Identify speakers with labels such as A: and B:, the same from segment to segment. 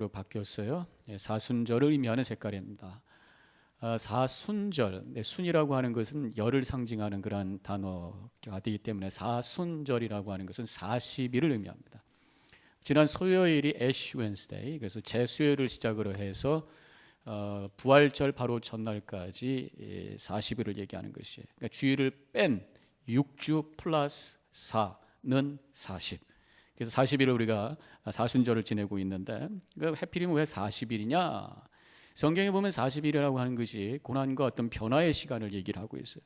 A: 바뀌었어요. 사순절을 의미하는 색깔입니다. 사순절, 순이라고 하는 것은 열을 상징하는 그런 단어가 되기 때문에 사순절이라고 하는 것은 40일을 의미합니다. 지난 수요일이 애쉬 웬스데이, 그래서 재수요일을 시작으로 해서 부활절 바로 전날까지 40일을 얘기하는 것이에요. 그러니까 주일을 뺀 6주 플러스 4는 40. 그래서 40일을 우리가 사순절을 지내고 있는데, 해필이면 왜 40일이냐? 성경에 보면 40일이라고 하는 것이 고난과 어떤 변화의 시간을 얘기를 하고 있어요.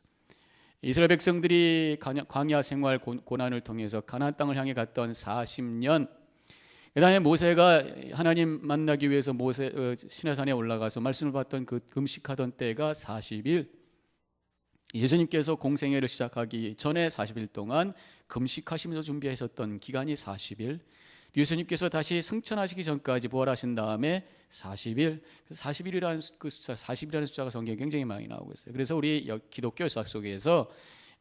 A: 이스라엘 백성들이 광야 생활 고난을 통해서 가나안 땅을 향해 갔던 40년, 그다음에 모세가 하나님 만나기 위해서 시내산에 올라가서 말씀을 받던 그 금식하던 때가 40일, 예수님께서 공생애를 시작하기 전에 40일 동안 금식하시면서 준비하셨던 기간이 40일, 예수님께서 다시 승천하시기 전까지 부활하신 다음에 40일, 40일이라는 그 숫자, 40이라는 숫자가 성경에 굉장히 많이 나오고 있어요. 그래서 우리 기독교 역사 속에서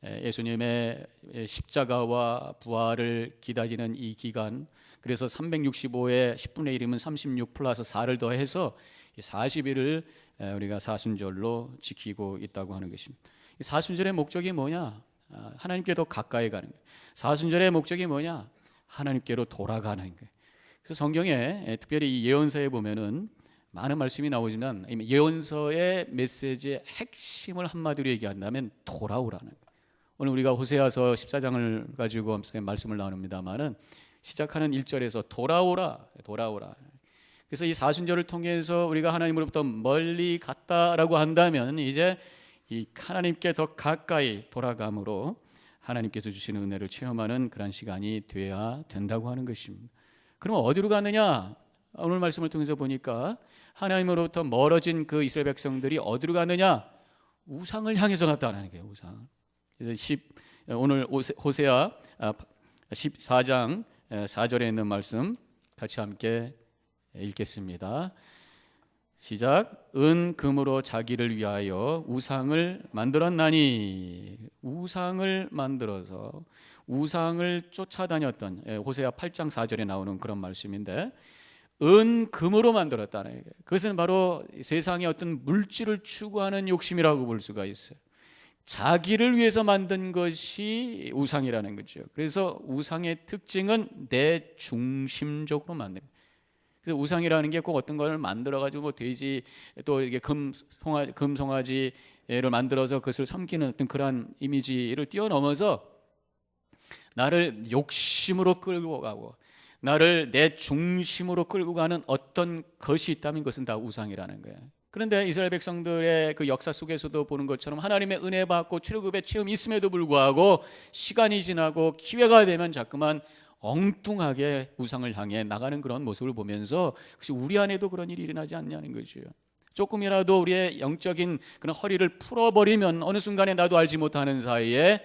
A: 예수님의 십자가와 부활을 기다리는 이 기간, 그래서 365에 10분의 1이면 36 플러스 4를 더해서 40일을 우리가 사순절로 지키고 있다고 하는 것입니다. 사순절의 목적이 뭐냐? 하나님께 더 가까이 가는 거예요. 사순절의 목적이 뭐냐? 하나님께로 돌아가는 거예요. 그래서 성경에 특별히 이 예언서에 보면은 많은 말씀이 나오지만 예언서의 메시지의 핵심을 한마디로 얘기한다면 돌아오라는 거예요. 오늘 우리가 호세아서 14장을 가지고 말씀을 나눕니다만은 시작하는 1절에서 돌아오라. 그래서 이 사순절을 통해서 우리가 하나님으로부터 멀리 갔다라고 한다면 이제 이 하나님께 더 가까이 돌아감으로 하나님께서 주시는 은혜를 체험하는 그런 시간이 되어야 된다고 하는 것입니다. 그럼 어디로 가느냐? 오늘 말씀을 통해서 보니까 하나님으로부터 멀어진 그 이스라엘 백성들이 어디로 가느냐? 우상을 향해서 갔다는 거예요. 우상. 그래서 오늘 호세아 14장 4절에 있는 말씀 같이 함께 읽겠습니다. 시작. 은 금으로 자기를 위하여 우상을 만들었나니, 우상을 만들어서 우상을 쫓아다녔던, 호세아 8장 4절에 나오는 그런 말씀인데, 은 금으로 만들었다는 거예요. 그것은 바로 세상의 어떤 물질을 추구하는 욕심이라고 볼 수가 있어요. 자기를 위해서 만든 것이 우상이라는 거죠. 그래서 우상의 특징은 내 중심적으로 만드는 거예요. 그래서 우상이라는 게 꼭 어떤 걸 만들어가지고 뭐 돼지 또 이게 금송아지를 만들어서 그것을 섬기는 어떤 그런 이미지를 뛰어넘어서 나를 욕심으로 끌고 가고 나를 내 중심으로 끌고 가는 어떤 것이 있다면 그것은 다 우상이라는 거예요. 그런데 이스라엘 백성들의 그 역사 속에서도 보는 것처럼 하나님의 은혜 받고 출애굽의 체험이 있음에도 불구하고 시간이 지나고 기회가 되면 자꾸만 엉뚱하게 우상을 향해 나가는 그런 모습을 보면서 혹시 우리 안에도 그런 일이 일어나지 않냐는 거죠. 조금이라도 우리의 영적인 그런 허리를 풀어버리면 어느 순간에 나도 알지 못하는 사이에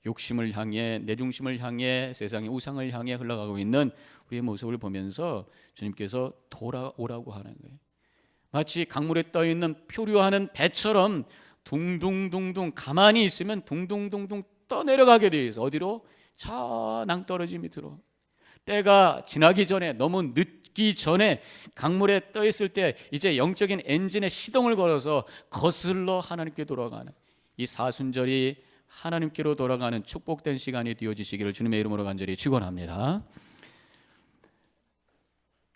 A: 욕심을 향해, 내 중심을 향해, 세상의 우상을 향해 흘러가고 있는 우리의 모습을 보면서 주님께서 돌아오라고 하는 거예요. 마치 강물에 떠있는 표류하는 배처럼 둥둥둥둥 가만히 있으면 둥둥둥둥 떠내려가게 되어 있어. 어디로? 저 낭떠러지 밑으로. 때가 지나기 전에, 너무 늦기 전에 강물에 떠 있을 때 이제 영적인 엔진에 시동을 걸어서 거슬러 하나님께 돌아가는 이 사순절이 하나님께로 돌아가는 축복된 시간이 되어지시기를 주님의 이름으로 간절히 축원합니다.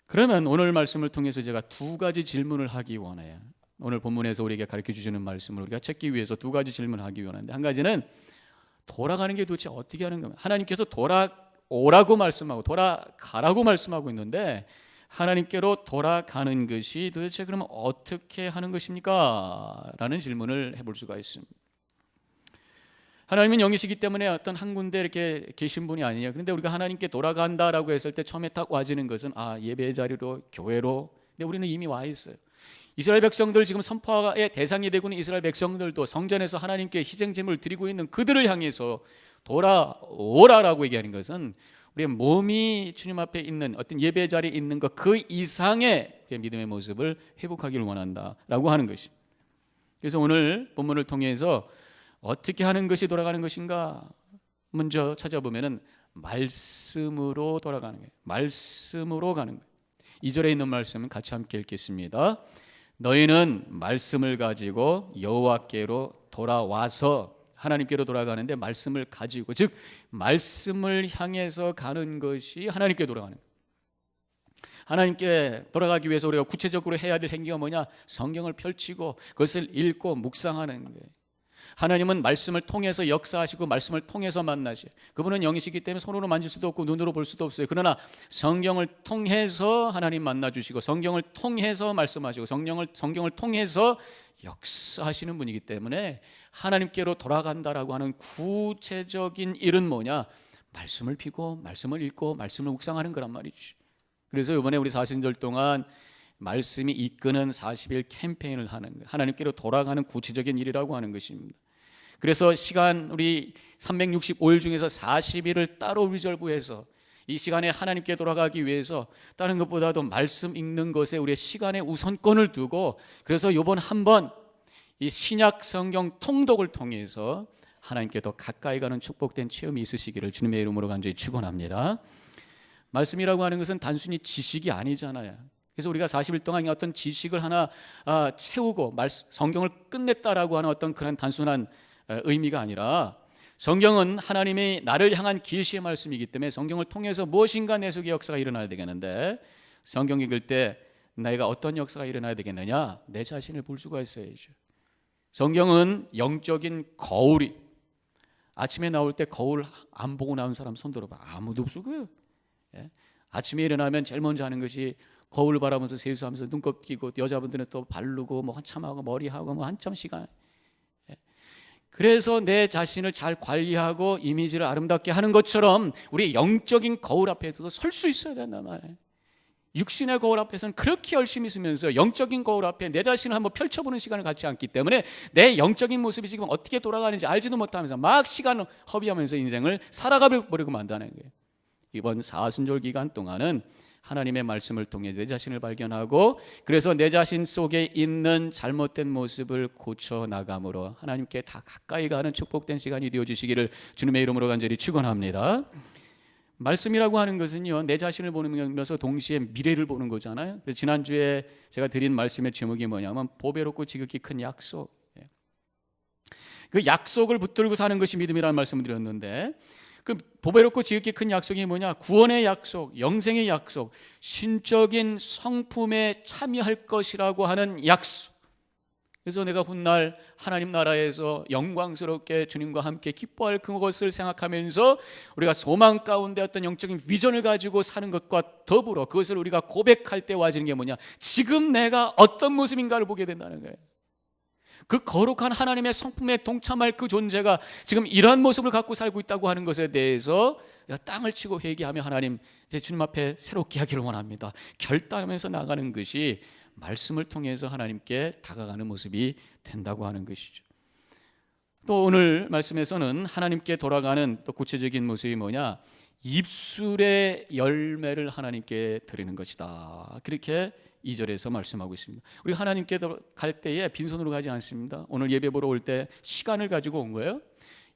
A: 그러면 오늘 말씀을 통해서 제가 두 가지 질문을 하기 원해요. 오늘 본문에서 우리에게 가르쳐 주시는 말씀을 우리가 찾기 위해서 두 가지 질문을 하기 원하는데, 한 가지는 돌아가는 게 도대체 어떻게 하는 겁니까? 하나님께서 돌아오라고 말씀하고 돌아가라고 말씀하고 있는데 하나님께로 돌아가는 것이 도대체 그러면 어떻게 하는 것입니까? 라는 질문을 해볼 수가 있습니다. 하나님은 영이시기 때문에 어떤 한 군데 이렇게 계신 분이 아니냐. 그런데 우리가 하나님께 돌아간다라고 했을 때 처음에 딱 와지는 것은 예배 자리로, 교회로. 근데 우리는 이미 와 있어요. 이스라엘 백성들, 지금 선포의 대상이 되고 있는 이스라엘 백성들도 성전에서 하나님께 희생제물을 드리고 있는 그들을 향해서 돌아오라라고 얘기하는 것은 우리의 몸이 주님 앞에 있는 어떤 예배 자리에 있는 것 그 이상의 믿음의 모습을 회복하기를 원한다라고 하는 것입니다. 그래서 오늘 본문을 통해서 어떻게 하는 것이 돌아가는 것인가? 먼저 찾아보면은 말씀으로 돌아가는 거예요. 말씀으로 가는 거예요. 2절에 있는 말씀은 같이 함께 읽겠습니다. 너희는 말씀을 가지고 여호와께로 돌아와서, 하나님께로 돌아가는데 말씀을 가지고, 즉 말씀을 향해서 가는 것이 하나님께 돌아가는 거예요. 하나님께 돌아가기 위해서 우리가 구체적으로 해야 될 행위가 뭐냐? 성경을 펼치고 그것을 읽고 묵상하는 거예요. 하나님은 말씀을 통해서 역사하시고 말씀을 통해서 만나시. 그분은 영이시기 때문에 손으로 만질 수도 없고 눈으로 볼 수도 없어요. 그러나 성경을 통해서 하나님 만나주시고 성경을 통해서 말씀하시고 성경을 통해서 역사하시는 분이기 때문에 하나님께로 돌아간다라고 하는 구체적인 일은 뭐냐? 말씀을 피고 말씀을 읽고 말씀을 묵상하는 거란 말이죠. 그래서 이번에 우리 사순절 동안 말씀이 이끄는 40일 캠페인을 하는 거예요. 하나님께로 돌아가는 구체적인 일이라고 하는 것입니다. 그래서 시간, 우리 365일 중에서 40일을 따로 리저브해서 이 시간에 하나님께 돌아가기 위해서 다른 것보다도 말씀 읽는 것에 우리의 시간의 우선권을 두고, 그래서 이번 한번 이 신약 성경 통독을 통해서 하나님께 더 가까이 가는 축복된 체험이 있으시기를 주님의 이름으로 간절히 축원합니다. 말씀이라고 하는 것은 단순히 지식이 아니잖아요. 그래서 우리가 40일 동안 어떤 지식을 하나 채우고 성경을 끝냈다라고 하는 어떤 그런 단순한 의미가 아니라, 성경은 하나님이 나를 향한 계시의 말씀이기 때문에 성경을 통해서 무엇인가 내 속에 역사가 일어나야 되겠는데, 성경 읽을 때 내가 어떤 역사가 일어나야 되겠느냐? 내 자신을 볼 수가 있어야죠. 성경은 영적인 거울이, 아침에 나올 때 거울 안 보고 나온 사람 손 들어봐. 아무도 없을 거예요. 아침에 일어나면 제일 먼저 하는 것이 거울 바라보면서 세수하면서 눈곱 끼고, 여자분들은 또 바르고 뭐 한참 하고 머리하고 뭐 한참 시간. 그래서 내 자신을 잘 관리하고 이미지를 아름답게 하는 것처럼 우리 영적인 거울 앞에도 설 수 있어야 된단 말이에요. 육신의 거울 앞에서는 그렇게 열심히 있으면서 영적인 거울 앞에 내 자신을 한번 펼쳐보는 시간을 갖지 않기 때문에 내 영적인 모습이 지금 어떻게 돌아가는지 알지도 못하면서 막 시간을 허비하면서 인생을 살아가 버리고 만다는 거예요. 이번 사순절 기간 동안은 하나님의 말씀을 통해 내 자신을 발견하고, 그래서 내 자신 속에 있는 잘못된 모습을 고쳐나감으로 하나님께 다 가까이 가는 축복된 시간이 되어주시기를 주님의 이름으로 간절히 축원합니다. 말씀이라고 하는 것은요, 내 자신을 보면서 동시에 미래를 보는 거잖아요. 그래서 지난주에 제가 드린 말씀의 제목이 뭐냐면 보배롭고 지극히 큰 약속. 그 약속을 붙들고 사는 것이 믿음이라는 말씀을 드렸는데, 그 보배롭고 지극히 큰 약속이 뭐냐? 구원의 약속, 영생의 약속, 신적인 성품에 참여할 것이라고 하는 약속. 그래서 내가 훗날 하나님 나라에서 영광스럽게 주님과 함께 기뻐할 그것을 생각하면서 우리가 소망 가운데 어떤 영적인 비전을 가지고 사는 것과 더불어 그것을 우리가 고백할 때 와지는 게 뭐냐? 지금 내가 어떤 모습인가를 보게 된다는 거예요. 그 거룩한 하나님의 성품에 동참할 그 존재가 지금 이러한 모습을 갖고 살고 있다고 하는 것에 대해서 땅을 치고 회개하며 하나님, 제 주님 앞에 새롭게 하기를 원합니다. 결단하면서 나가는 것이 말씀을 통해서 하나님께 다가가는 모습이 된다고 하는 것이죠. 또 오늘 말씀에서는 하나님께 돌아가는 또 구체적인 모습이 뭐냐? 입술의 열매를 하나님께 드리는 것이다. 그렇게 2절에서 말씀하고 있습니다. 우리 하나님께 갈 때에 빈손으로 가지 않습니다. 오늘 예배 보러 올 때 시간을 가지고 온 거예요.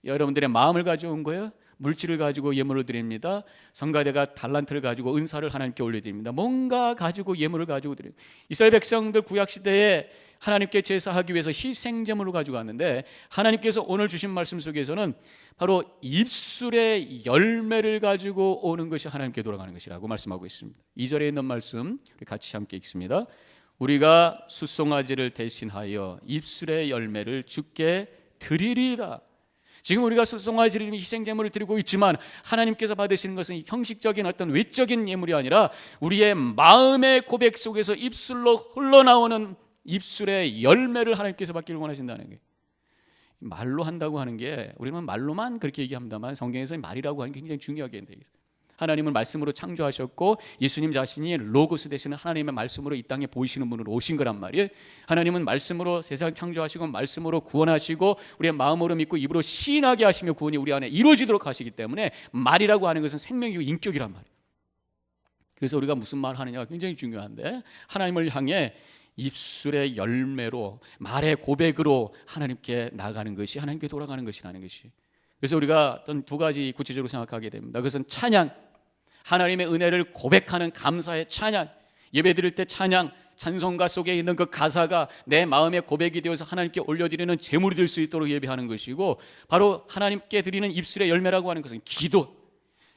A: 여러분들의 마음을 가지고 온 거예요. 물질을 가지고 예물을 드립니다. 성가대가 달란트를 가지고 은사를 하나님께 올려드립니다. 뭔가 가지고 예물을 가지고 드립니다. 이스라엘 백성들 구약시대에 하나님께 제사하기 위해서 희생제물을 가지고 왔는데, 하나님께서 오늘 주신 말씀 속에서는 바로 입술의 열매를 가지고 오는 것이 하나님께 돌아가는 것이라고 말씀하고 있습니다. 2절에 있는 말씀 우리 같이 함께 읽습니다. 우리가 숫송아지를 대신하여 입술의 열매를 주께 드리리라. 지금 우리가 숫송아지를 희생제물을 드리고 있지만 하나님께서 받으시는 것은 형식적인 어떤 외적인 예물이 아니라 우리의 마음의 고백 속에서 입술로 흘러나오는 입술의 열매를 하나님께서 받기를 원하신다는 거예요. 말로 한다고 하는 게, 우리는 말로만 그렇게 얘기합니다만 성경에서 말이라고 하는 게 굉장히 중요하게 되어 있어요. 하나님은 말씀으로 창조하셨고 예수님 자신이 로고스 되시는 하나님의 말씀으로 이 땅에 보이시는 분으로 오신 거란 말이에요. 하나님은 말씀으로 세상 창조하시고 말씀으로 구원하시고 우리의 마음으로 믿고 입으로 시인하게 하시며 구원이 우리 안에 이루어지도록 하시기 때문에 말이라고 하는 것은 생명이고 인격이란 말이에요. 그래서 우리가 무슨 말 하느냐가 굉장히 중요한데, 하나님을 향해 입술의 열매로 말의 고백으로 하나님께 나가는 것이 하나님께 돌아가는 것이라는 것이. 그래서 우리가 어떤 두 가지 구체적으로 생각하게 됩니다. 그것은 찬양, 하나님의 은혜를 고백하는 감사의 찬양. 예배 드릴 때 찬송가 속에 있는 그 가사가 내 마음의 고백이 되어서 하나님께 올려드리는 제물이 될 수 있도록 예배하는 것이고, 바로 하나님께 드리는 입술의 열매라고 하는 것은 기도,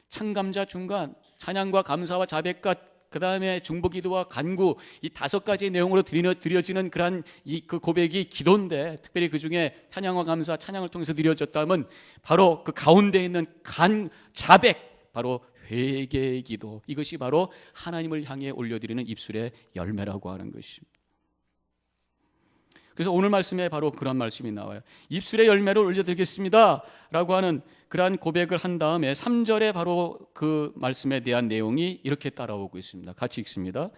A: 창감자 중간, 찬양과 감사와 자백과 그 다음에 중보기도와 간구, 이 5가지 내용으로 드려지는 그 고백이 기도인데, 특별히 그 중에 찬양과 감사, 찬양을 통해서 드려졌다면 바로 그 가운데 있는 자백, 바로 회개의 기도, 이것이 바로 하나님을 향해 올려드리는 입술의 열매라고 하는 것입니다. 그래서 오늘 말씀에 바로 그런 말씀이 나와요. 입술의 열매를 올려드리겠습니다 라고 하는 그러한 고백을 한 다음에 3절에 바로 그 말씀에 대한 내용이 이렇게 따라오고 있습니다. 같이 읽습니다.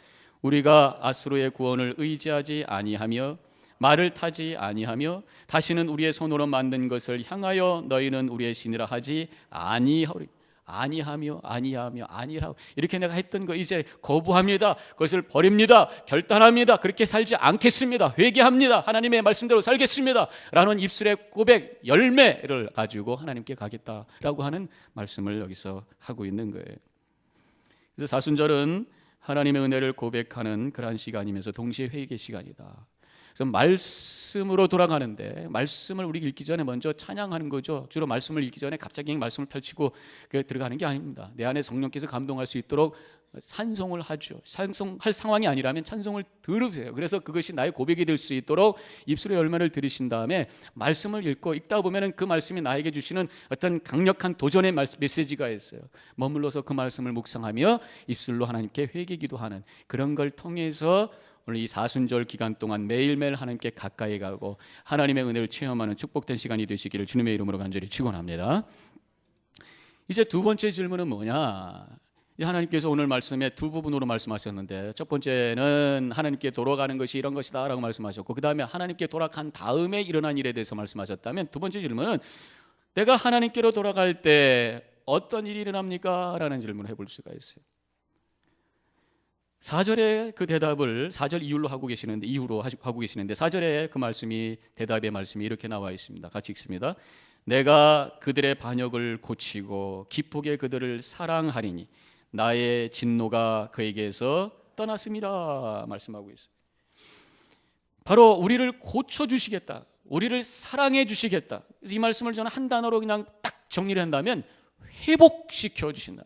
A: 우리가 아수르의 구원을 의지하지 아니하며 말을 타지 아니하며 다시는 우리의 손으로 만든 것을 향하여 너희는 우리의 신이라 하지 아니하리. 아니하며 아니라고 이렇게 내가 했던 거 이제 거부합니다. 그것을 버립니다. 결단합니다. 그렇게 살지 않겠습니다. 회개합니다. 하나님의 말씀대로 살겠습니다 라는 입술의 고백, 열매를 가지고 하나님께 가겠다라고 하는 말씀을 여기서 하고 있는 거예요. 그래서 사순절은 하나님의 은혜를 고백하는 그러한 시간이면서 동시에 회개 시간이다. 그래서 말씀으로 돌아가는데, 말씀을 우리 읽기 전에 먼저 찬양하는 거죠. 주로 말씀을 읽기 전에 갑자기 말씀을 펼치고 들어가는 게 아닙니다. 내 안에 성령께서 감동할 수 있도록 찬송을 하죠. 찬송할 상황이 아니라면 찬송을 들으세요. 그래서 그것이 나의 고백이 될 수 있도록 입술의 열매를 들으신 다음에 말씀을 읽다 보면 그 말씀이 나에게 주시는 어떤 강력한 도전의 메시지가 있어요. 머물러서 그 말씀을 묵상하며 입술로 하나님께 회개 기도하는 그런 걸 통해서 오늘 이 사순절 기간 동안 매일매일 하나님께 가까이 가고 하나님의 은혜를 체험하는 축복된 시간이 되시기를 주님의 이름으로 간절히 축원합니다. 이제 두 번째 질문은 뭐냐? 하나님께서 오늘 말씀에 두 부분으로 말씀하셨는데, 첫 번째는 하나님께 돌아가는 것이 이런 것이다 라고 말씀하셨고, 그 다음에 하나님께 돌아간 다음에 일어난 일에 대해서 말씀하셨다면, 두 번째 질문은 내가 하나님께로 돌아갈 때 어떤 일이 일어납니까? 라는 질문을 해볼 수가 있어요. 4절에 그 대답을 4절 이후로 하고 계시는데 4절에 그 말씀이, 대답의 말씀이 이렇게 나와 있습니다. 같이 읽습니다. 내가 그들의 반역을 고치고 기쁘게 그들을 사랑하리니 나의 진노가 그에게서 떠났음이라 말씀하고 있어요. 바로 우리를 고쳐주시겠다, 우리를 사랑해 주시겠다. 그래서 이 말씀을 저는 한 단어로 그냥 딱 정리를 한다면 회복시켜 주신다.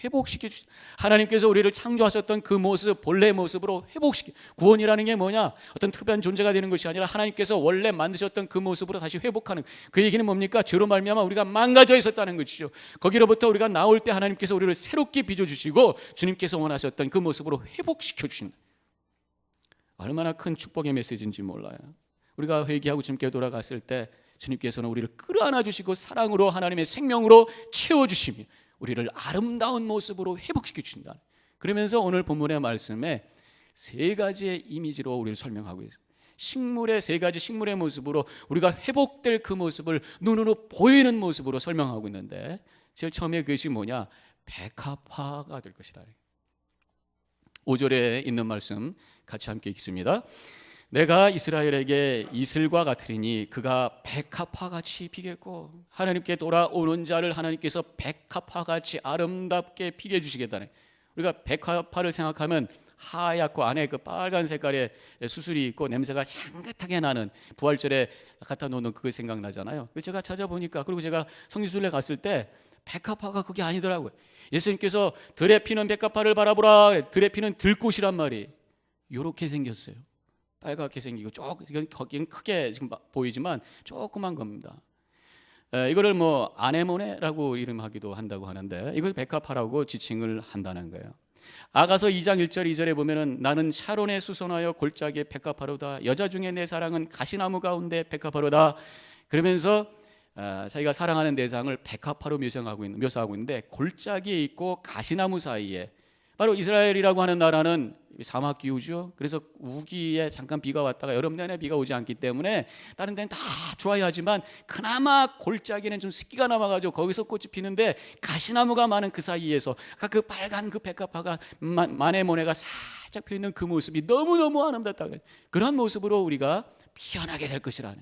A: 회복시켜 주신다. 하나님께서 우리를 창조하셨던 그 모습, 본래의 모습으로 회복시켜. 구원이라는 게 뭐냐? 어떤 특별한 존재가 되는 것이 아니라 하나님께서 원래 만드셨던 그 모습으로 다시 회복하는, 그 얘기는 뭡니까? 죄로 말미암아 우리가 망가져 있었다는 것이죠. 거기로부터 우리가 나올 때 하나님께서 우리를 새롭게 빚어주시고 주님께서 원하셨던 그 모습으로 회복시켜 주신다. 얼마나 큰 축복의 메시지인지 몰라요. 우리가 회개하고 주님께 돌아갔을 때 주님께서는 우리를 끌어안아 주시고 사랑으로, 하나님의 생명으로 채워주시며 우리를 아름다운 모습으로 회복시켜 주신다. 그러면서 오늘 본문의 말씀에 3가지의 이미지로 우리를 설명하고 있어요. 식물의 3가지 식물의 모습으로 우리가 회복될 그 모습을 눈으로 보이는 모습으로 설명하고 있는데, 제일 처음에 그것이 뭐냐? 백합화가 될 것이다. 5절에 있는 말씀 같이 함께 읽습니다. 내가 이스라엘에게 이슬과 같으리니 그가 백합화같이 피겠고, 하나님께 돌아오는 자를 하나님께서 백합화같이 아름답게 피게 해주시겠다네. 우리가 백합화를 생각하면 하얗고 안에 그 빨간 색깔의 수술이 있고 냄새가 향긋하게 나는, 부활절에 갖다 놓는 그거 생각나잖아요. 제가 찾아보니까, 그리고 제가 성지순례 갔을 때 백합화가 그게 아니더라고요. 예수님께서 들에 피는 백합화를 바라보라, 들에 피는 들꽃이란 말이 이렇게 생겼어요. 빨갛게 생기고 거기는 크게 지금 보이지만 조그만 겁니다. 이거를 뭐 아네모네라고 이름하기도 한다고 하는데, 이걸 백합화라고 지칭을 한다는 거예요. 아가서 2장 1절 2절에 보면은 나는 샤론에 수선하여 골짜기에 백합화로다, 여자 중에 내 사랑은 가시나무 가운데 백합화로다. 그러면서 자기가 사랑하는 대상을 백합화로 묘사하고 있는데, 골짜기에 있고 가시나무 사이에, 바로 이스라엘이라고 하는 나라는 사막 기후죠. 그래서 우기에 잠깐 비가 왔다가 여름 내내 비가 오지 않기 때문에 다른 데는 다 좋아야 하지만 그나마 골짜기는 좀 습기가 남아가지고 거기서 꽃이 피는데, 가시나무가 많은 그 사이에서 그 빨간 그 백합화가 마네모네가 살짝 펴있는 그 모습이 너무너무 아름답다. 그런 모습으로 우리가 피어나게 될 것이라는,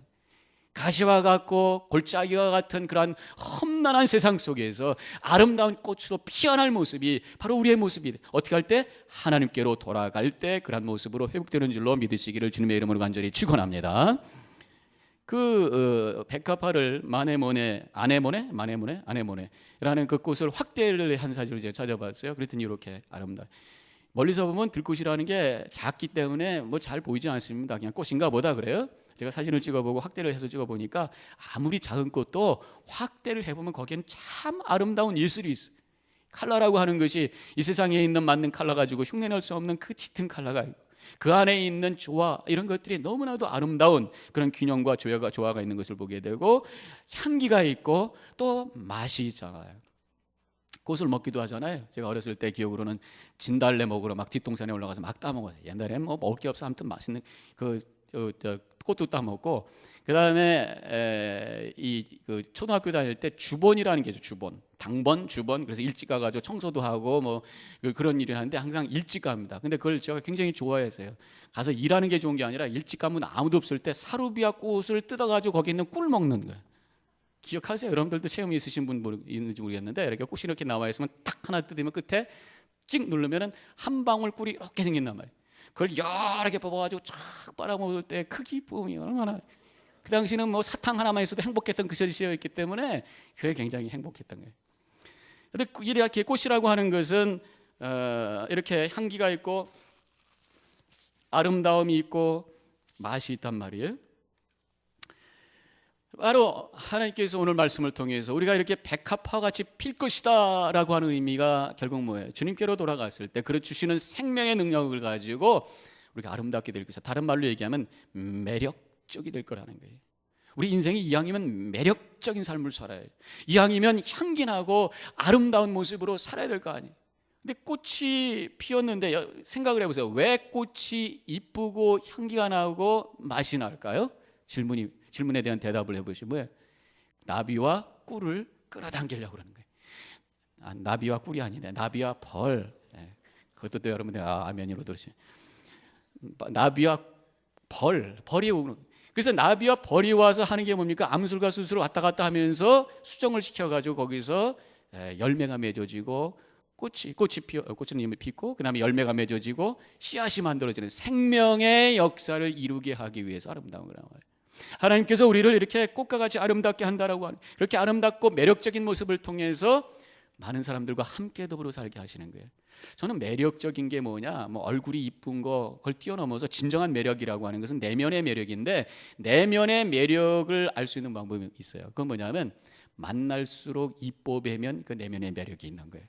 A: 가시와 같고 골짜기와 같은 그러한 험난한 세상 속에서 아름다운 꽃으로 피어날 모습이 바로 우리의 모습이 어떻게 할 때? 하나님께로 돌아갈 때 그러한 모습으로 회복되는 줄로 믿으시기를 주님의 이름으로 간절히 축원합니다. 백합화를 아네모네라는 그 꽃을 확대를 한 사진을 제가 찾아봤어요. 그랬더니 이렇게 아름다워. 멀리서 보면 들꽃이라는 게 작기 때문에 뭐 잘 보이지 않습니다. 그냥 꽃인가 보다 그래요. 제가 사진을 찍어보고 확대를 해서 찍어보니까 아무리 작은 꽃도 확대를 해보면 거기엔 참 아름다운 예술이 있어요. 컬러라고 하는 것이 이 세상에 있는 맞는 컬러 가지고 흉내낼 수 없는 그 짙은 컬러가 있고 그 안에 있는 조화 이런 것들이 너무나도 아름다운 그런 균형과 조화가 있는 것을 보게 되고 향기가 있고 또 맛이 있잖아요. 꽃을 먹기도 하잖아요. 제가 어렸을 때 기억으로는 진달래 먹으러 막 뒷동산에 올라가서 막 따먹어요. 옛날에는 뭐 먹을 게 없어 아무튼 맛있는 꽃도 따먹고 그다음에 초등학교 다닐 때 주번이라는 게 있죠. 주번, 당번, 주번. 그래서 일찍 가가지고 청소도 하고 뭐 그런 일을 하는데 항상 일찍 갑니다. 근데 그걸 제가 굉장히 좋아해서요. 가서 일하는 게 좋은 게 아니라 일찍 가면 아무도 없을 때 사루비아 꽃을 뜯어가지고 거기 있는 꿀 먹는 거예요. 기억하세요? 여러분들도 체험이 있으신 분 있는지 모르겠는데 이렇게 꽃이 이렇게 나와 있으면 탁 하나 뜯으면 끝에 찍 누르면은 한 방울 꿀이 이렇게 생긴단 말이에요. 그걸 여러 개 뽑아가지고 쫙 빨아먹을 때 그 기쁨이 얼마나 그 당시는 뭐 사탕 하나만 있어도 행복했던 그 시절이었기 때문에 그게 굉장히 행복했던 거예요. 근데 이렇게 꽃이라고 하는 것은 이렇게 향기가 있고 아름다움이 있고 맛이 있단 말이에요. 바로 하나님께서 오늘 말씀을 통해서 우리가 이렇게 백합화 같이 필 것이다 라고 하는 의미가 결국 뭐예요? 주님께로 돌아갔을 때 그를 주시는 생명의 능력을 가지고 우리가 아름답게 될 것이다. 다른 말로 얘기하면 매력적이 될 거라는 거예요. 우리 인생이 이왕이면 매력적인 삶을 살아야 해요. 이왕이면 향기나고 아름다운 모습으로 살아야 될 거 아니에요. 근데 꽃이 피었는데 생각을 해보세요. 왜 꽃이 이쁘고 향기가 나고 맛이 날까요? 질문에 대한 대답을 해보시면 뭐예요? 나비와 꿀을 끌어당기려고 그러는 거예요. 나비와 꿀이 아니네. 나비와 벌. 그것도 또 여러분들 아멘으로 들으시면 나비와 벌이 오는. 그래서 나비와 벌이 와서 하는 게 뭡니까? 암술과 수술을 왔다 갔다 하면서 수정을 시켜가지고 거기서 열매가 맺어지고 꽃은 이미 피고 그다음에 열매가 맺어지고 씨앗이 만들어지는 생명의 역사를 이루게 하기 위해서 아름다운 거란 말이에요. 하나님께서 우리를 이렇게 꽃과 같이 아름답게 한다라고 하는 이렇게 아름답고 매력적인 모습을 통해서 많은 사람들과 함께 더불어 살게 하시는 거예요. 저는 매력적인 게 뭐냐, 뭐 얼굴이 이쁜 거 그걸 뛰어넘어서 진정한 매력이라고 하는 것은 내면의 매력인데 내면의 매력을 알 수 있는 방법이 있어요. 그건 뭐냐면 만날수록 이뻐 뵈면 그 내면의 매력이 있는 거예요.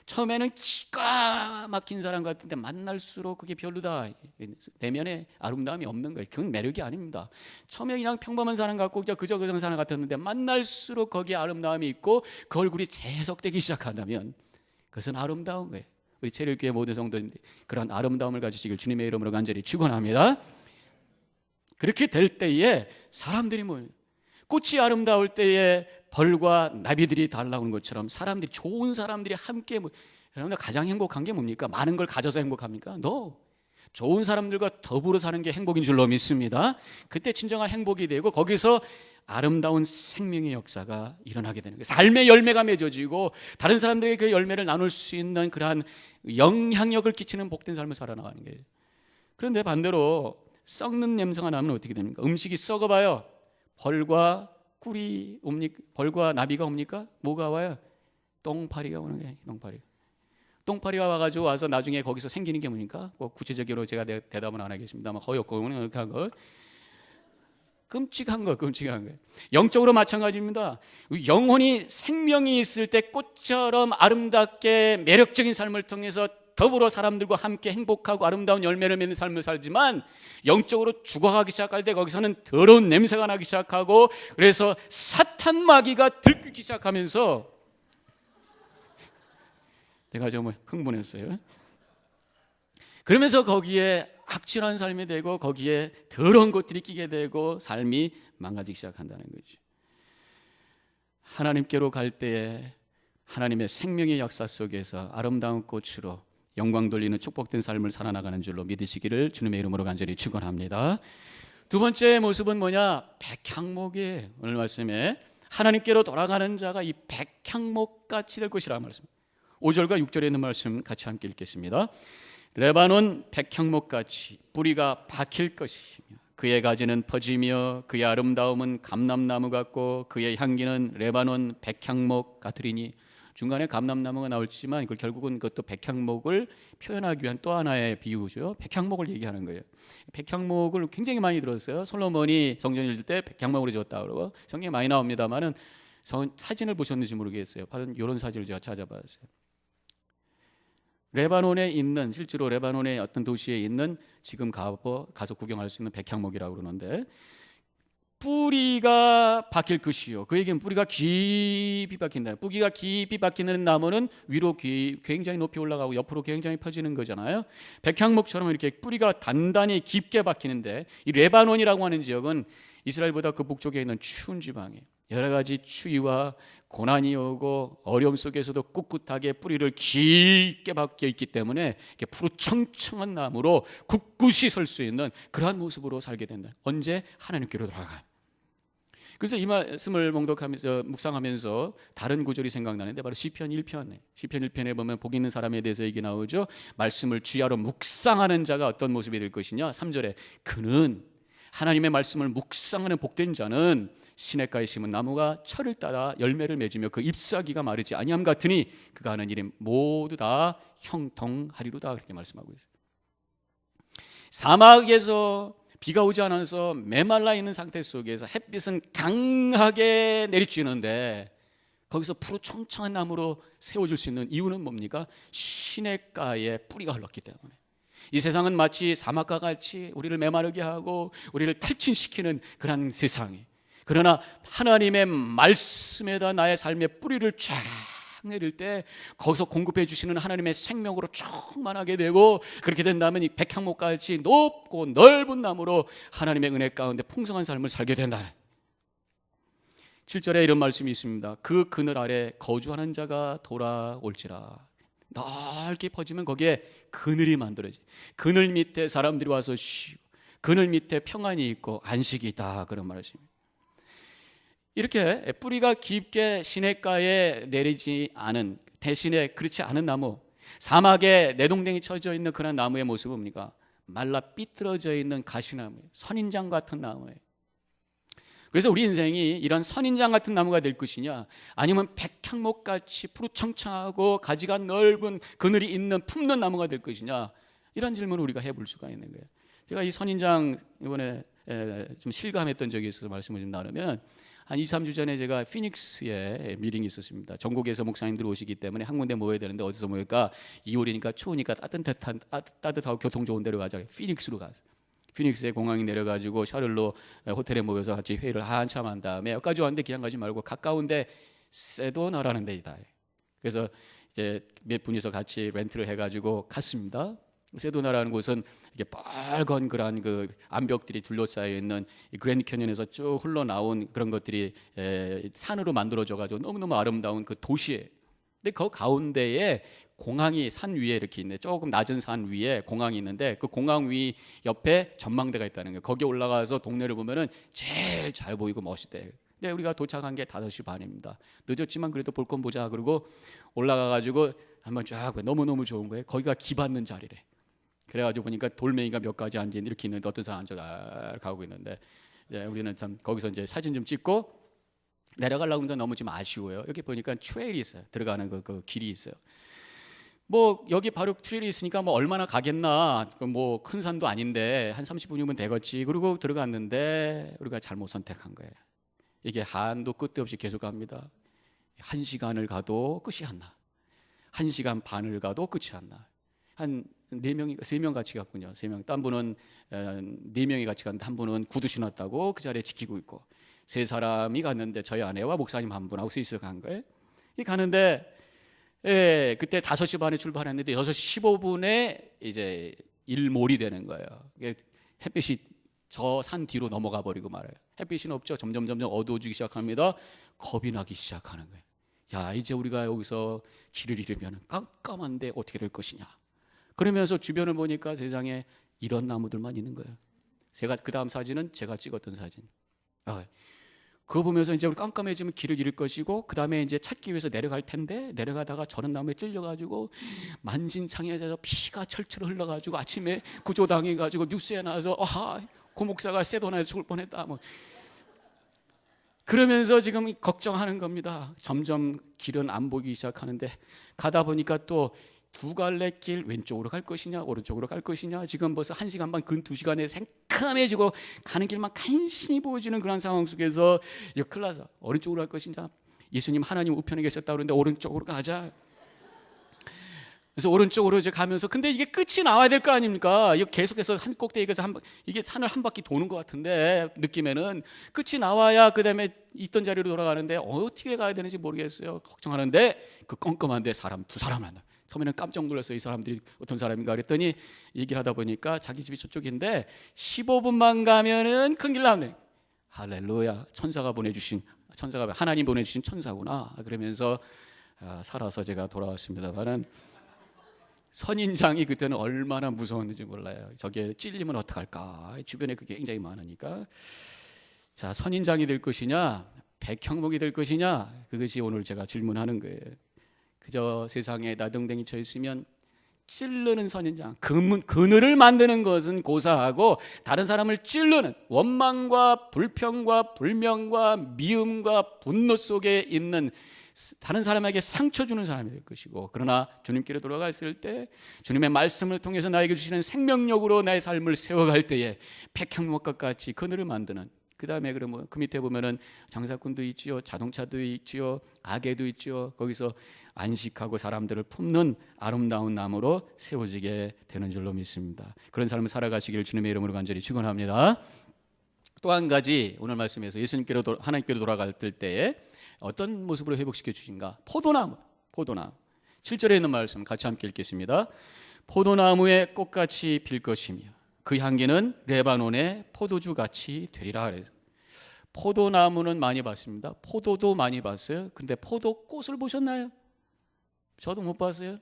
A: 처음에는 기가 막힌 사람 같은데 만날수록 그게 별로다. 내면에 아름다움이 없는 거예요. 그건 매력이 아닙니다. 처음에 그냥 평범한 사람 같고 그저 사람 같았는데 만날수록 거기에 아름다움이 있고 그 얼굴이 재석되기 시작한다면 그것은 아름다운 거예요. 우리 체일교회 모든 성도님들 그런 아름다움을 가지시길 주님의 이름으로 간절히 축원합니다. 그렇게 될 때에 사람들이 뭐예요? 꽃이 아름다울 때에 벌과 나비들이 다 나오는 것처럼 사람들이 좋은 사람들이 함께 여러분들 가장 행복한 게 뭡니까? 많은 걸 가져서 행복합니까? No. 좋은 사람들과 더불어 사는 게 행복인 줄로 믿습니다. 그때 진정한 행복이 되고 거기서 아름다운 생명의 역사가 일어나게 되는 거예요. 삶의 열매가 맺어지고 다른 사람들에게 그 열매를 나눌 수 있는 그러한 영향력을 끼치는 복된 삶을 살아나가는 거예요. 그런데 반대로 썩는 냄새가 나면 어떻게 됩니까? 음식이 썩어봐요. 벌과 꿀이 옵니까? 벌과 나비가 옵니까? 뭐가 와요? 똥파리가 오는 거예요. 똥파리가 와가지고 와서 나중에 거기서 생기는 게 뭡니까? 구체적으로 제가 대답은 안 하겠습니다만 허옇고 이렇게 한 거, 끔찍한 거. 영적으로 마찬가지입니다. 영혼이 생명이 있을 때 꽃처럼 아름답게 매력적인 삶을 통해서 더불어 사람들과 함께 행복하고 아름다운 열매를 맺는 삶을 살지만 영적으로 죽어가기 시작할 때 거기서는 더러운 냄새가 나기 시작하고 그래서 사탄 마귀가 들끓기 시작하면서 내가 좀 흥분했어요. 그러면서 거기에 악취난 삶이 되고 거기에 더러운 것들이 끼게 되고 삶이 망가지기 시작한다는 거죠. 하나님께로 갈 때에 하나님의 생명의 역사 속에서 아름다운 꽃으로 영광 돌리는 축복된 삶을 살아나가는 줄로 믿으시기를 주님의 이름으로 간절히 축원합니다. 두 번째 모습은 뭐냐? 백향목이에요. 오늘 말씀에 하나님께로 돌아가는 자가 이 백향목같이 될 것이라 말씀. 5절과 6절에 있는 말씀 같이 함께 읽겠습니다. 레바논 백향목같이 뿌리가 박힐 것이며 그의 가지는 퍼지며 그의 아름다움은 감람나무 같고 그의 향기는 레바논 백향목 같으리니. 중간에 감람나무가 나올지만 그 결국은 그것도 백향목을 표현하기 위한 또 하나의 비유죠. 백향목을 얘기하는 거예요. 백향목을 굉장히 많이 들었어요. 솔로몬이 성전을 지을 때 백향목으로 지었다 그러고 성경에 많이 나옵니다만은 사진을 보셨는지 모르겠어요. 바로 이런 사진을 제가 찾아봤어요. 레바논에 있는, 실제로 레바논의 어떤 도시에 있는, 지금 가서 구경할 수 있는 백향목이라고 그러는데, 뿌리가 박힐 것이요. 그 얘기는 뿌리가 깊이 박힌다. 뿌리가 깊이 박히는 나무는 위로 굉장히 높이 올라가고 옆으로 굉장히 퍼지는 거잖아요. 백향목처럼 이렇게 뿌리가 단단히 깊게 박히는데, 이 레바논이라고 하는 지역은 이스라엘보다 그 북쪽에 있는 추운 지방이에요. 여러 가지 추위와 고난이 오고 어려움 속에서도 꿋꿋하게 뿌리를 깊게 박혀 있기 때문에 이렇게 푸르청청한 나무로 굳굳이 설 수 있는 그러한 모습으로 살게 된다. 언제? 하나님께로 돌아가요. 그래서 이 말씀을 묵상하면서 다른 구절이 생각나는데 바로 시편 1편에, 시편 1편에 보면 복 있는 사람에 대해서 얘기 나오죠. 말씀을 주야로 묵상하는 자가 어떤 모습이 될 것이냐. 3절에 그는, 하나님의 말씀을 묵상하는 복된 자는 시냇가에 심은 나무가 철을 따라 열매를 맺으며 그 잎사귀가 마르지 아니함 같으니 그가 하는 일이 모두 다 형통하리로다. 그렇게 말씀하고 있어요. 사막에서 비가 오지 않아서 메말라 있는 상태 속에서 햇빛은 강하게 내리쬐는데 거기서 푸르청청한 나무로 세워질 수 있는 이유는 뭡니까? 시냇가에 뿌리가 흘렀기 때문에. 이 세상은 마치 사막과 같이 우리를 메마르게 하고 우리를 탈진시키는 그런 세상이, 그러나 하나님의 말씀에다 나의 삶의 뿌리를 쫙 내릴 때 거기서 공급해 주시는 하나님의 생명으로 충만하게 되고, 그렇게 된다면 이 백향목같이 높고 넓은 나무로 하나님의 은혜 가운데 풍성한 삶을 살게 된다. 7절에 이런 말씀이 있습니다. 그 그늘 아래 거주하는 자가 돌아올지라. 넓게 퍼지면 거기에 그늘이 만들어지. 그늘 밑에 사람들이 와서 쉬고 그늘 밑에 평안이 있고 안식이 있다. 그런 말씀입니다. 이렇게 뿌리가 깊게 시냇가에 내리지 않은, 대신에 그렇지 않은 나무, 사막에 내동댕이 쳐져 있는 그런 나무의 모습은 뭡니까? 말라 삐뚤어져 있는 가시나무, 선인장 같은 나무예요. 그래서 우리 인생이 이런 선인장 같은 나무가 될 것이냐, 아니면 백향목같이 푸르청청하고 가지가 넓은 그늘이 있는 품는 나무가 될 것이냐, 이런 질문을 우리가 해볼 수가 있는 거예요. 제가 이 선인장 이번에 좀 실감했던 적이 있어서 말씀을 좀 나누면, 한 2, 3주 전에 제가 피닉스에 미팅이 있었습니다. 전국에서 목사님들 오시기 때문에 한 군데 모여야 되는데 어디서 모일까? 2월이니까 추우니까 따뜻하고 교통 좋은 데로 가자. 피닉스로 갔어요. 피닉스에 공항에 내려가지고 셔틀로 호텔에 모여서 같이 회의를 한참 한 다음에 여기까지 왔는데 그냥 가지 말고 가까운데 세도나라는 데이다. 그래서 이제 몇 분이서 같이 렌트를 해가지고 갔습니다. 세도나라는 곳은 이게 빨간 그런 그 암벽들이 둘러싸여 있는 이 그랜드 캐니언에서 쭉 흘러나온 그런 것들이 산으로 만들어져가지고 너무너무 아름다운 그 도시에. 근데 그 가운데에 공항이 산 위에 이렇게 있네. 조금 낮은 산 위에 공항이 있는데 그 공항 위 옆에 전망대가 있다는 거예요. 거기 올라가서 동네를 보면은 제일 잘 보이고 멋있대. 근데 우리가 도착한 게 5시 반입니다. 늦었지만 그래도 볼 건 보자. 그러고 올라가가지고 한번 쫙 너무너무 좋은 거예요. 거기가 기받는 자리래. 그래가지고 보니까 돌멩이가 몇 가지 앉아 이렇게 있는데 어떤 사람 앉아 가고 있는데, 우리는 참 거기서 이제 사진 좀 찍고 내려가려고 하는데 너무 좀 아쉬워요. 여기 보니까 트레일이 있어요. 들어가는 그 길이 있어요. 뭐 여기 바로 트레일이 있으니까 뭐 얼마나 가겠나, 뭐 큰 산도 아닌데 한 30분이면 되겠지. 그리고 들어갔는데 우리가 잘못 선택한 거예요. 이게 한도 끝도 없이 계속 갑니다. 1시간을 가도 끝이 안 나. 1시간 반을 가도 끝이 안 나. 한 4명, 3명 같이 갔군요. 3명. 딴 분은 4명이 같이 갔는데 한 분은 구두 신었다고 그 자리에 지키고 있고, 3사람이 갔는데 저희 아내와 목사님 한 분하고 스위스 간 거예요. 이 가는데 그때 5시 반에 출발했는데 6시 15분에 이제 일몰이 되는 거예요. 햇빛이 저 산 뒤로 넘어가 버리고 말아요. 햇빛이 없죠. 점점 어두워지기 시작합니다. 겁이 나기 시작하는 거예요. 야, 이제 우리가 여기서 길을 잃으면 깜깜한데 어떻게 될 것이냐. 그러면서 주변을 보니까 세상에 이런 나무들만 있는 거예요. 제가 그 다음 사진은 제가 찍었던 사진. 그거 보면서 이제 우리 깜깜해지면 길을 잃을 것이고, 그 다음에 이제 찾기 위해서 내려갈 텐데, 내려가다가 저런 나무에 찔려가지고 만진창에서 피가 철철 흘러가지고 아침에 구조당해가지고 뉴스에 나와서 고 목사가 세도나에 죽을 뻔했다. 그러면서 지금 걱정하는 겁니다. 점점 길은 안 보이기 시작하는데, 가다 보니까 또 두 갈래 길, 왼쪽으로 갈 것이냐 오른쪽으로 갈 것이냐, 지금 벌써 1시간 반, 근 2시간에 생캄해지고 가는 길만 간신히 보여지는 그런 상황 속에서 이거 큰일 나서 오른쪽으로 갈 것이냐, 예수님 하나님 우편에 계셨다 그러는데 오른쪽으로 가자. 그래서 오른쪽으로 이제 가면서, 근데 이게 끝이 나와야 될 거 아닙니까? 이거 계속해서 한 꼭대기에서 이게 산을 한 바퀴 도는 것 같은데, 느낌에는 끝이 나와야 그 다음에 있던 자리로 돌아가는데 어떻게 가야 되는지 모르겠어요. 걱정하는데 그 껌껌한데 사람 두 사람 만나. 처음에는 깜짝 놀랐어요. 이 사람들이 어떤 사람인가 그랬더니, 얘기를 하다 보니까 자기 집이 저쪽인데 15분만 가면은 큰 길 나오네. 할렐루야, 천사가 보내주신, 천사가 하나님 보내주신 천사구나. 그러면서 살아서 제가 돌아왔습니다만은, 선인장이 그때는 얼마나 무서웠는지 몰라요. 저게 찔리면 어떡할까, 주변에 그게 굉장히 많으니까. 자, 선인장이 될 것이냐 백형목이 될 것이냐, 그것이 오늘 제가 질문하는 거예요. 그저 세상에 나등댕이 쳐 있으면 찌르는 선인장, 그늘을 만드는 것은 고사하고, 다른 사람을 찌르는 원망과 불평과 불명과 미움과 분노 속에 있는 다른 사람에게 상처 주는 사람이 될 것이고, 그러나 주님께로 돌아갔을 때 주님의 말씀을 통해서 나에게 주시는 생명력으로 나의 삶을 세워갈 때에 백향목과 같이 그늘을 만드는, 그 다음에 그러면 그 밑에 보면은 장사꾼도 있지요, 자동차도 있지요, 아개도 있지요. 거기서 안식하고 사람들을 품는 아름다운 나무로 세워지게 되는 줄로 믿습니다. 그런 삶을 살아가시기를 주님의 이름으로 간절히 축원합니다. 또 한 가지, 오늘 말씀에서 예수님께로 하나님께로 돌아갈 때에 어떤 모습으로 회복시켜 주신가? 포도나무. 7절에 있는 말씀 같이 함께 읽겠습니다. 포도나무의 꽃같이 필 것이며 그 향기는 레바논의 포도주같이 되리라. 포도나무는 많이 봤습니다. 포도도 많이 봤어요. 근데 포도꽃을 보셨나요? 저도 못 봤어요.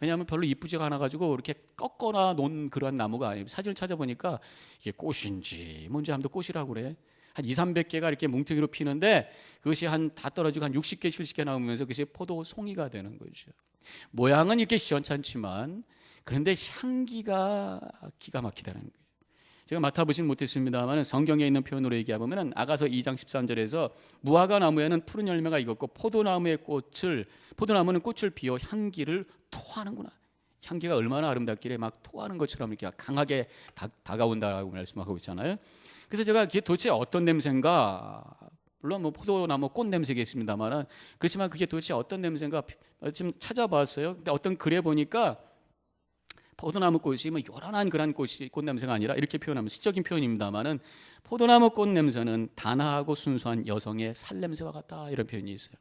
A: 왜냐하면 별로 이쁘지가 않아가지고 이렇게 꺾거나 놓은 그런 나무가 아니에요. 사진을 찾아보니까 이게 꽃인지 뭔지 아무도 꽃이라고 그래. 한 200~300개가 이렇게 뭉텅이로 피는데, 그것이 다 떨어지고 한 60개, 70개 나오면서 그것이 포도송이가 되는 거죠. 모양은 이렇게 시원찮지만, 그런데 향기가 기가 막히다는 거예요. 제가 맡아보진 못했습니다만 성경에 있는 표현으로 얘기해보면, 아가서 2장 13절에서 무화과 나무에는 푸른 열매가 익었고 포도나무는 꽃을 피워 향기를 토하는구나. 향기가 얼마나 아름답길래 막 토하는 것처럼 이렇게 강하게 다가온다라고 말씀하고 있잖아요. 그래서 제가 이게 도대체 어떤 냄새인가, 물론 뭐 포도나무 꽃 냄새겠습니다만, 그렇지만 그게 도대체 어떤 냄새인가 지금 찾아봤어요. 근데 어떤 글에 보니까 포도나무 꽃이 뭐 요란한 그런 꽃 냄새가 아니라, 이렇게 표현하면 시적인 표현입니다만은, 포도나무 꽃 냄새는 단아하고 순수한 여성의 살 냄새와 같다, 이런 표현이 있어요.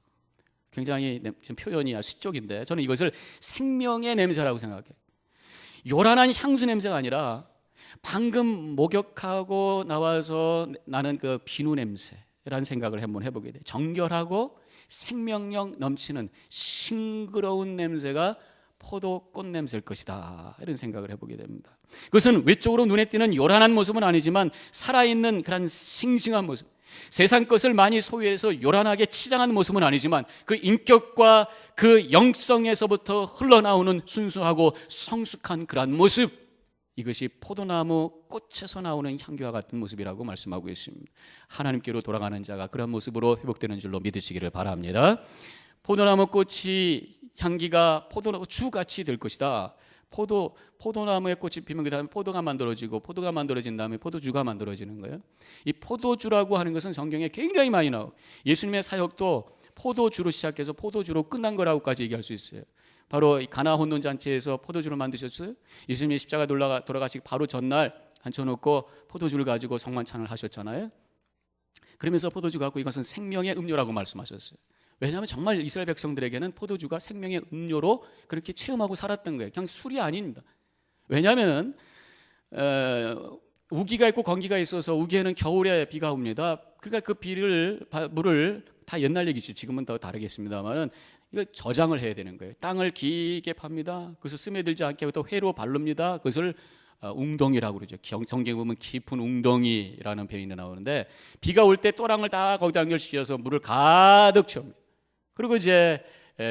A: 굉장히 지금 표현이 시적인데, 저는 이것을 생명의 냄새라고 생각해요. 요란한 향수 냄새가 아니라 방금 목욕하고 나와서 나는 그 비누 냄새라는 생각을 한번 해보게 돼요. 정결하고 생명력 넘치는 싱그러운 냄새가 포도꽃 냄새일 것이다, 이런 생각을 해보게 됩니다. 그것은 외적으로 눈에 띄는 요란한 모습은 아니지만 살아있는 그런 싱싱한 모습, 세상 것을 많이 소유해서 요란하게 치장한 모습은 아니지만 그 인격과 그 영성에서부터 흘러나오는 순수하고 성숙한 그런 모습, 이것이 포도나무 꽃에서 나오는 향기와 같은 모습이라고 말씀하고 있습니다. 하나님께로 돌아가는 자가 그런 모습으로 회복되는 줄로 믿으시기를 바랍니다. 포도나무 꽃이 향기가 포도주같이 될 것이다. 포도나무의 꽃이 피면 그 다음에 포도가 만들어진 다음에 포도주가 만들어지는 거예요. 이 포도주라고 하는 것은 성경에 굉장히 많이 나와요. 예수님의 사역도 포도주로 시작해서 포도주로 끝난 거라고까지 얘기할 수 있어요. 바로 가나 혼돈잔치에서 포도주를 만드셨어요. 예수님이 십자가 돌아가시기 바로 전날 앉혀놓고 포도주를 가지고 성만찬을 하셨잖아요. 그러면서 포도주 갖고 이것은 생명의 음료라고 말씀하셨어요. 왜냐하면 정말 이스라엘 백성들에게는 포도주가 생명의 음료로 그렇게 체험하고 살았던 거예요. 그냥 술이 아닙니다. 왜냐하면 우기가 있고 건기가 있어서, 우기에는 겨울에 비가 옵니다. 그러니까 그 물을 다 옛날 얘기죠. 지금은 더 다르겠습니다만은 이거 저장을 해야 되는 거예요. 땅을 깊게 팝니다. 그래서 스며들지 않게 또 회로 바릅니다. 그것을 웅덩이라고 그러죠. 성경에 보면 깊은 웅덩이라는 표현이 나오는데 비가 올 때 또랑을 다 거기다 연결시켜서 물을 가득 채웁니다. 그리고 이제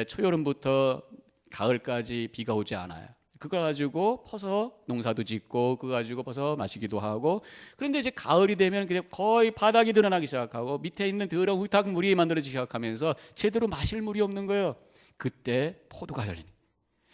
A: 초여름부터 가을까지 비가 오지 않아요. 그거 가지고 퍼서 농사도 짓고 그거 가지고 퍼서 마시기도 하고, 그런데 이제 가을이 되면 거의 바닥이 드러나기 시작하고 밑에 있는 더러운 흙탕물이 만들어지기 시작하면서 제대로 마실 물이 없는 거예요. 그때 포도가 열리는.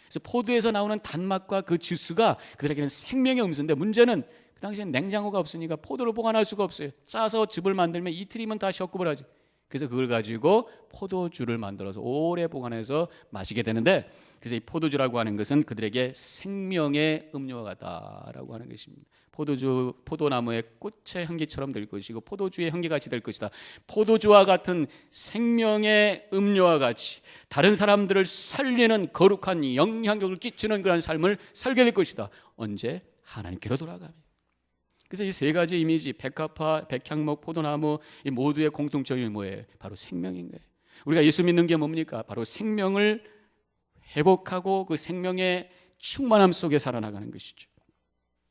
A: 그래서 포도에서 나오는 단맛과 그 주스가 그들에게는 생명의 음수인데, 문제는 그 당시엔 냉장고가 없으니까 포도를 보관할 수가 없어요. 짜서 즙을 만들면 이틀이면 다 셔급을 하지. 그래서 그걸 가지고 포도주를 만들어서 오래 보관해서 마시게 되는데, 그래서 이 포도주라고 하는 것은 그들에게 생명의 음료와 같다라고 하는 것입니다. 포도주, 포도나무의 꽃의 향기처럼 될 것이고 포도주의 향기같이 될 것이다. 포도주와 같은 생명의 음료와 같이 다른 사람들을 살리는 거룩한 영향력을 끼치는 그런 삶을 살게 될 것이다. 언제? 하나님께로 돌아가면. 그래서 이 세 가지 이미지, 백합화, 백향목, 포도나무, 이 모두의 공통점이 뭐예요? 바로 생명인 거예요. 우리가 예수 믿는 게 뭡니까? 바로 생명을 회복하고 그 생명의 충만함 속에 살아나가는 것이죠.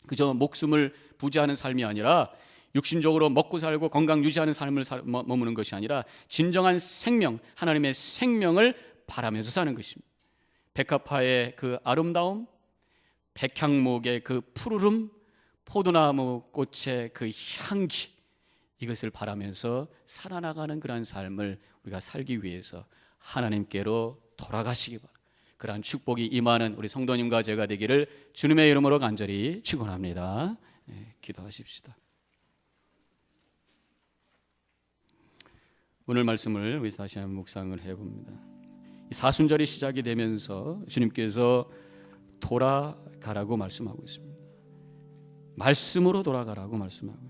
A: 그저 목숨을 부지하는 삶이 아니라 육신적으로 먹고 살고 건강 유지하는 삶을 머무는 것이 아니라 진정한 생명, 하나님의 생명을 바라면서 사는 것입니다. 백합화의 그 아름다움, 백향목의 그 푸르름, 포도나무 꽃의 그 향기, 이것을 바라면서 살아나가는 그러한 삶을 우리가 살기 위해서 하나님께로 돌아가시기 바랍니다. 그러한 축복이 임하는 우리 성도님과 제가 되기를 주님의 이름으로 간절히 축원합니다. 기도하십시다. 오늘 말씀을 우리 다시 한번 묵상을 해봅니다. 사순절이 시작이 되면서 주님께서 돌아가라고 말씀하고 있습니다. 말씀으로 돌아가라고 말씀하고,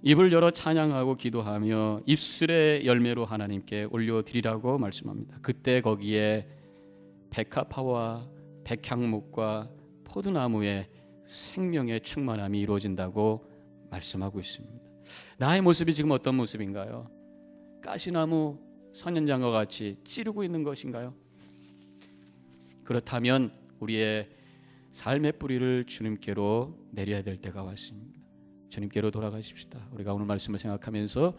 A: 입을 열어 찬양하고 기도하며 입술의 열매로 하나님께 올려드리라고 말씀합니다. 그때 거기에 백합화와 백향목과 포도나무의 생명의 충만함이 이루어진다고 말씀하고 있습니다. 나의 모습이 지금 어떤 모습인가요? 가시나무 선연장과 같이 찌르고 있는 것인가요? 그렇다면 우리의 삶의 뿌리를 주님께로 내려야 될 때가 왔습니다. 주님께로 돌아가십시다. 우리가 오늘 말씀을 생각하면서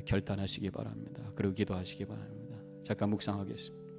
A: 결단하시기 바랍니다. 그리고 기도하시기 바랍니다. 잠깐 묵상하겠습니다.